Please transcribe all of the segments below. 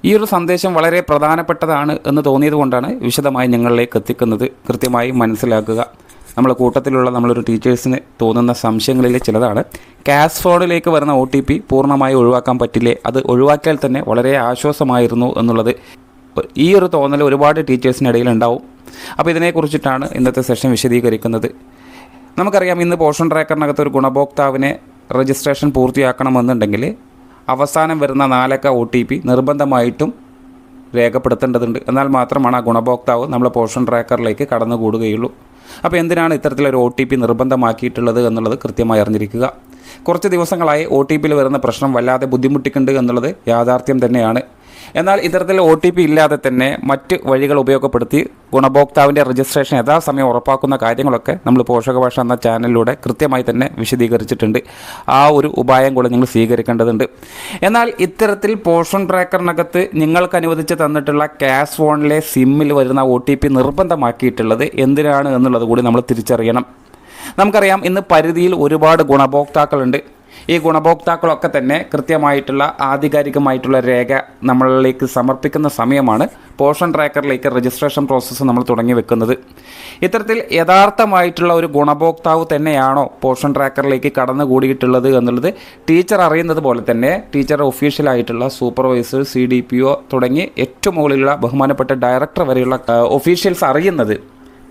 ഈ ഒരു സന്ദേശം വളരെ പ്രധാനപ്പെട്ടതാണ് എന്ന് തോന്നിയതുകൊണ്ടാണ് വിശദമായി ഞങ്ങളിലേക്ക് എത്തിക്കുന്നത്. കൃത്യമായി മനസ്സിലാക്കുക. നമ്മളെ കൂട്ടത്തിലുള്ള നമ്മളൊരു ടീച്ചേഴ്സിന് തോന്നുന്ന സംശയങ്ങളിൽ ചിലതാണ്, ക്യാഷ് ഫ്രോഡിലേക്ക് വരുന്ന OTP പൂർണ്ണമായി ഒഴിവാക്കാൻ പറ്റില്ലേ, അത് ഒഴിവാക്കിയാൽ തന്നെ വളരെ ആശ്വാസമായിരുന്നു എന്നുള്ളത്. ഈ ഒരു തോന്നൽ ഒരുപാട് ടീച്ചേഴ്സിനിടയിൽ ഉണ്ടാവും. അപ്പോൾ ഇതിനെക്കുറിച്ചിട്ടാണ് ഇന്നത്തെ സെഷൻ വിശദീകരിക്കുന്നത്. നമുക്കറിയാം, ഇന്ന് പോഷൻ ട്രാക്കറിനകത്ത് ഒരു ഗുണഭോക്താവിനെ രജിസ്ട്രേഷൻ പൂർത്തിയാക്കണമെന്നുണ്ടെങ്കിൽ അവസാനം വരുന്ന 4 അക്ക OTP നിർബന്ധമായിട്ടും രേഖപ്പെടുത്തേണ്ടതുണ്ട്. എന്നാൽ മാത്രമാണ് ആ ഗുണഭോക്താവ് നമ്മളെ പോഷൻ ട്രാക്കറിലേക്ക് കടന്നുകൂടുകയുള്ളൂ. അപ്പോൾ എന്തിനാണ് ഇത്തരത്തിലൊരു OTP നിർബന്ധമാക്കിയിട്ടുള്ളത് എന്നുള്ളത് കൃത്യമായി അറിഞ്ഞിരിക്കുക. കുറച്ച് ദിവസങ്ങളായി OTPയിൽ വരുന്ന പ്രശ്നം വല്ലാതെ ബുദ്ധിമുട്ടിക്കുന്നുണ്ട് എന്നുള്ളത് യാഥാർത്ഥ്യം തന്നെയാണ്. എന്നാൽ ഇത്തരത്തിൽ OTP ഇല്ലാതെ തന്നെ മറ്റ് വഴികൾ ഉപയോഗപ്പെടുത്തി ഗുണഭോക്താവിൻ്റെ രജിസ്ട്രേഷൻ യഥാസമയം ഉറപ്പാക്കുന്ന കാര്യങ്ങളൊക്കെ നമ്മൾ പോഷകഭാഷ എന്ന ചാനലിലൂടെ കൃത്യമായി തന്നെ വിശദീകരിച്ചിട്ടുണ്ട്. ആ ഒരു ഉപായം കൂടെ നിങ്ങൾ സ്വീകരിക്കേണ്ടതുണ്ട്. എന്നാൽ ഇത്തരത്തിൽ പോഷൻ ട്രാക്കറിനകത്ത് നിങ്ങൾക്ക് അനുവദിച്ച് തന്നിട്ടുള്ള ക്യാഷ് ഫോണിലെ സിമ്മിൽ വരുന്ന OTP നിർബന്ധമാക്കിയിട്ടുള്ളത് എന്തിനാണ് എന്നുള്ളത് കൂടി നമ്മൾ തിരിച്ചറിയണം. നമുക്കറിയാം, ഇന്ന് പരിധിയിൽ ഒരുപാട് ഗുണഭോക്താക്കളുണ്ട്. ഈ ഗുണഭോക്താക്കളൊക്കെ തന്നെ കൃത്യമായിട്ടുള്ള ആധികാരികമായിട്ടുള്ള രേഖ നമ്മളിലേക്ക് സമർപ്പിക്കുന്ന സമയമാണ് പോഷൻ ട്രാക്കറിലേക്ക് രജിസ്ട്രേഷൻ പ്രോസസ്സ് നമ്മൾ തുടങ്ങി വെക്കുന്നത്. ഇത്തരത്തിൽ യഥാർത്ഥമായിട്ടുള്ള ഒരു ഗുണഭോക്താവ് തന്നെയാണോ പോഷൻ ട്രാക്കറിലേക്ക് കടന്നുകൂടിയിട്ടുള്ളത് എന്നുള്ളത് ടീച്ചർ അറിയുന്നത് പോലെ തന്നെ ടീച്ചറുടെ ഒഫീഷ്യലായിട്ടുള്ള സൂപ്പർവൈസർ, CDPO തുടങ്ങി ഏറ്റവും മുകളിലുള്ള ബഹുമാനപ്പെട്ട ഡയറക്ടർ വരെയുള്ള ഒഫീഷ്യൽസ് അറിയുന്നത്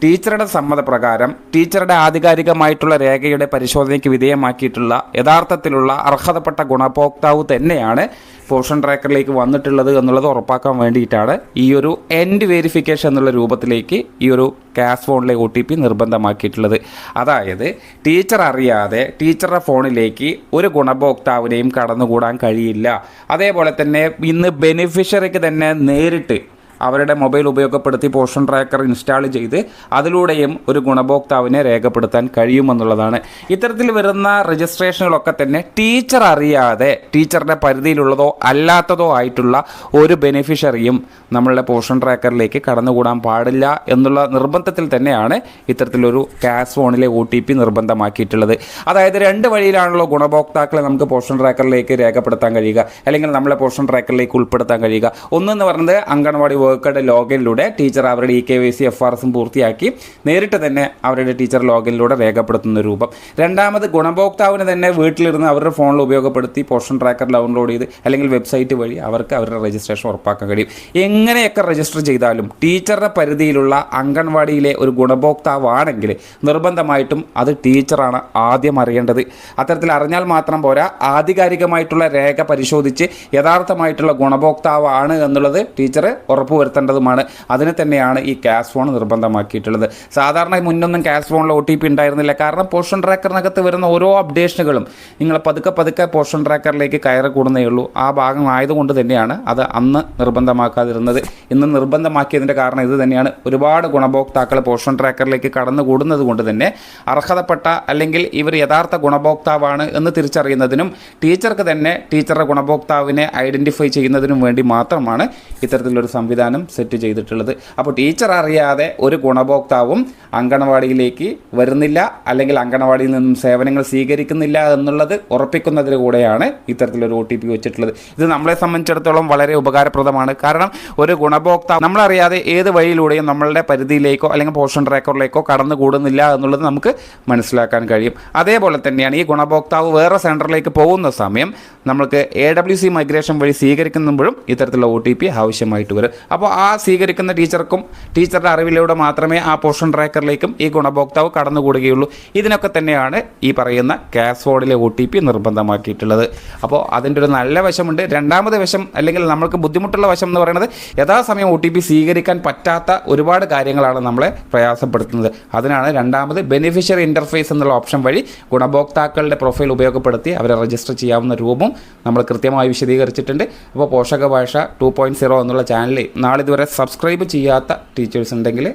ടീച്ചറുടെ സമ്മതപ്രകാരം ടീച്ചറുടെ ആധികാരികമായിട്ടുള്ള രേഖയുടെ പരിശോധനയ്ക്ക് വിധേയമാക്കിയിട്ടുള്ള യഥാർത്ഥത്തിലുള്ള അർഹതപ്പെട്ട ഗുണഭോക്താവ് തന്നെയാണ് പോഷൻ ട്രാക്കറിലേക്ക് വന്നിട്ടുള്ളത് എന്നുള്ളത് ഉറപ്പാക്കാൻ വേണ്ടിയിട്ടാണ് ഈ ഒരു എൻഡ് വെരിഫിക്കേഷൻ എന്നുള്ള രൂപത്തിലേക്ക് ഈ ഒരു ക്യാഷ് ഫോണിലെ OTP നിർബന്ധമാക്കിയിട്ടുള്ളത്. അതായത് ടീച്ചർ അറിയാതെ ടീച്ചറുടെ ഫോണിലേക്ക് ഒരു ഗുണഭോക്താവിനെയും കടന്നുകൂടാൻ കഴിയില്ല. അതേപോലെ തന്നെ ഇന്ന് ബെനിഫിഷ്യറിക്ക് തന്നെ നേരിട്ട് അവരുടെ മൊബൈൽ ഉപയോഗപ്പെടുത്തി പോഷൻ ട്രാക്കർ ഇൻസ്റ്റാൾ ചെയ്ത് അതിലൂടെയും ഒരു ഗുണഭോക്താവിനെ രേഖപ്പെടുത്താൻ കഴിയുമെന്നുള്ളതാണ്. ഇത്തരത്തിൽ വരുന്ന രജിസ്ട്രേഷനുകളൊക്കെ തന്നെ ടീച്ചർ അറിയാതെ ടീച്ചറുടെ പരിധിയിലുള്ളതോ അല്ലാത്തതോ ആയിട്ടുള്ള ഒരു ബെനിഫിഷ്യറിയും നമ്മളുടെ പോഷൻ ട്രാക്കറിലേക്ക് കടന്നുകൂടാൻ പാടില്ല എന്നുള്ള നിർബന്ധത്തിൽ തന്നെയാണ് ഇത്തരത്തിലൊരു ക്യാഷ് ഫോണിലെ OTP നിർബന്ധമാക്കിയിട്ടുള്ളത്. അതായത് 2 വഴിയിലാണല്ലോ ഗുണഭോക്താക്കളെ നമുക്ക് പോഷൻ ട്രാക്കറിലേക്ക് രേഖപ്പെടുത്താൻ കഴിയുക, അല്ലെങ്കിൽ നമ്മളെ പോഷൻ ട്രാക്കറിലേക്ക് ഉൾപ്പെടുത്താൻ കഴിയുക. ഒന്നെന്ന് പറയുന്നത് അംഗൻവാടി വർക്കറുടെ ലോഗിനിലൂടെ ടീച്ചർ അവരുടെ EKYC FRS പൂർത്തിയാക്കി നേരിട്ട് തന്നെ അവരുടെ ടീച്ചർ ലോഗിനിലൂടെ രേഖപ്പെടുത്തുന്ന രൂപം. രണ്ടാമത് ഗുണഭോക്താവിന് തന്നെ വീട്ടിലിരുന്ന് അവരുടെ ഫോണിൽ ഉപയോഗപ്പെടുത്തി പോഷൻ ട്രാക്കർ ഡൗൺലോഡ് ചെയ്ത് അല്ലെങ്കിൽ വെബ്സൈറ്റ് വഴി അവർക്ക് അവരുടെ രജിസ്ട്രേഷൻ ഉറപ്പാക്കാൻ കഴിയും. എങ്ങനെയൊക്കെ രജിസ്റ്റർ ചെയ്താലും ടീച്ചറുടെ പരിധിയിലുള്ള അംഗൻവാടിയിലെ ഒരു ഗുണഭോക്താവാണെങ്കിൽ നിർബന്ധമായിട്ടും അത് ടീച്ചറാണ് ആദ്യം അറിയേണ്ടത്. അത്തരത്തിൽ അറിഞ്ഞാൽ മാത്രം പോരാ, ആധികാരികമായിട്ടുള്ള രേഖ പരിശോധിച്ച് യഥാർത്ഥമായിട്ടുള്ള ഗുണഭോക്താവാണ് എന്നുള്ളത് ടീച്ചർ ഉറപ്പുവരുത്തേണ്ടതുമാണ്. അതിന് തന്നെയാണ് ഈ ക്യാഷ് ഫോൺ നിർബന്ധമാക്കിയിട്ടുള്ളത്. സാധാരണ മുന്നൊന്നും ക്യാഷ് ഫോണിൽ OTP ഉണ്ടായിരുന്നില്ല. കാരണം പോഷൻ ട്രാക്കറിനകത്ത് വരുന്ന ഓരോ അപ്ഡേഷനുകളും നിങ്ങൾ പതുക്കെ പോഷൻ ട്രാക്കറിലേക്ക് കയറി കൂടുന്നേ ഉള്ളൂ. ആ ഭാഗം ആയതുകൊണ്ട് തന്നെയാണ് അത് അന്ന് നിർബന്ധമാക്കാതിരുന്നത്. ഇന്ന് നിർബന്ധമാക്കിയതിൻ്റെ കാരണം ഇത് തന്നെയാണ്. ഒരുപാട് ഗുണഭോക്താക്കൾ പോഷൻ ട്രാക്കറിലേക്ക് കടന്നുകൂടുന്നത് കൊണ്ട് തന്നെ അർഹതപ്പെട്ട അല്ലെങ്കിൽ ഇവർ യഥാർത്ഥ ഗുണഭോക്താവാണ് എന്ന് തിരിച്ചറിയുന്നതിനും ടീച്ചർക്ക് തന്നെ ടീച്ചറുടെ ഗുണഭോക്താവിനെ ഐഡൻറ്റിഫൈ ചെയ്യുന്നതിനും വേണ്ടി മാത്രമാണ് ഇത്തരത്തിലൊരു സംവിധാനം സെറ്റ് ചെയ്തിട്ടുള്ളത്. അപ്പോൾ ടീച്ചർ അറിയാതെ ഒരു ഗുണഭോക്താവും അങ്കണവാടിയിലേക്ക് വരുന്നില്ല, അല്ലെങ്കിൽ അങ്കണവാടിയിൽ നിന്നും സേവനങ്ങൾ സ്വീകരിക്കുന്നില്ല എന്നുള്ളത് ഉറപ്പിക്കുന്നതിന് കൂടെയാണ് ഇത്തരത്തിലൊരു OTP വെച്ചിട്ടുള്ളത്. ഇത് നമ്മളെ സംബന്ധിച്ചിടത്തോളം വളരെ ഉപകാരപ്രദമാണ്. കാരണം ഒരു ഗുണഭോക്താവ് നമ്മളറിയാതെ ഏത് വഴിയിലൂടെയും നമ്മളുടെ പരിധിയിലേക്കോ അല്ലെങ്കിൽ പോഷൻ ട്രാക്കറിലേക്കോ കടന്നുകൂടുന്നില്ല എന്നുള്ളത് നമുക്ക് മനസ്സിലാക്കാൻ കഴിയും. അതേപോലെ തന്നെയാണ് ഈ ഗുണഭോക്താവ് വേറെ സെൻറ്ററിലേക്ക് പോകുന്ന സമയം നമ്മൾക്ക് AWC മൈഗ്രേഷൻ വഴി സ്വീകരിക്കുമ്പോഴും ഇത്തരത്തിലുള്ള OTP ആവശ്യമായിട്ട് വരും. അപ്പോൾ ആ സ്വീകരിക്കുന്ന ടീച്ചർക്കും ടീച്ചറുടെ അറിവിലൂടെ മാത്രമേ ആ പോഷൻ ട്രാക്കറിലേക്കും ഈ ഗുണഭോക്താവ് കടന്നുകൂടുകയുള്ളൂ. ഇതിനൊക്കെ തന്നെയാണ് ഈ പറയുന്ന ക്യാഷ് ഫോണിലെ OTP നിർബന്ധമാക്കിയിട്ടുള്ളത്. അപ്പോൾ അതിൻ്റെ ഒരു നല്ല വശമുണ്ട്. രണ്ടാമത് വശം അല്ലെങ്കിൽ നമ്മൾക്ക് ബുദ്ധിമുട്ടുള്ള വശം എന്ന് പറയുന്നത് യഥാസമയം OTP സ്വീകരിക്കാൻ പറ്റാത്ത ഒരുപാട് കാര്യങ്ങളാണ് നമ്മളെ പ്രയാസപ്പെടുത്തുന്നത്. അതിനാണ് രണ്ടാമത് ബെനിഫിഷ്യറി ഇൻ്റർഫേസ് എന്നുള്ള ഓപ്ഷൻ വഴി ഗുണഭോക്താക്കളുടെ പ്രൊഫൈൽ ഉപയോഗപ്പെടുത്തി അവരെ രജിസ്റ്റർ ചെയ്യാവുന്ന രൂപം നമ്മൾ കൃത്യമായി വിശദീകരിച്ചിട്ടുണ്ട്. അപ്പോൾ പോഷകഭാഷ 2.0 എന്നുള്ള ചാനൽ നാളിതുവരെ സബ്സ്ക്രൈബ് ചെയ്യാത്ത ടീച്ചേഴ്സ് ഉണ്ടെങ്കിൽ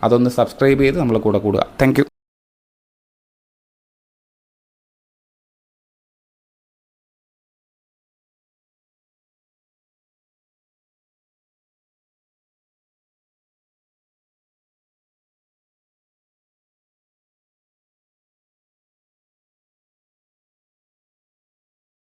അതൊന്ന് സബ്സ്ക്രൈബ് ചെയ്ത് നമ്മൾ കൂടെ കൂടുക. താങ്ക്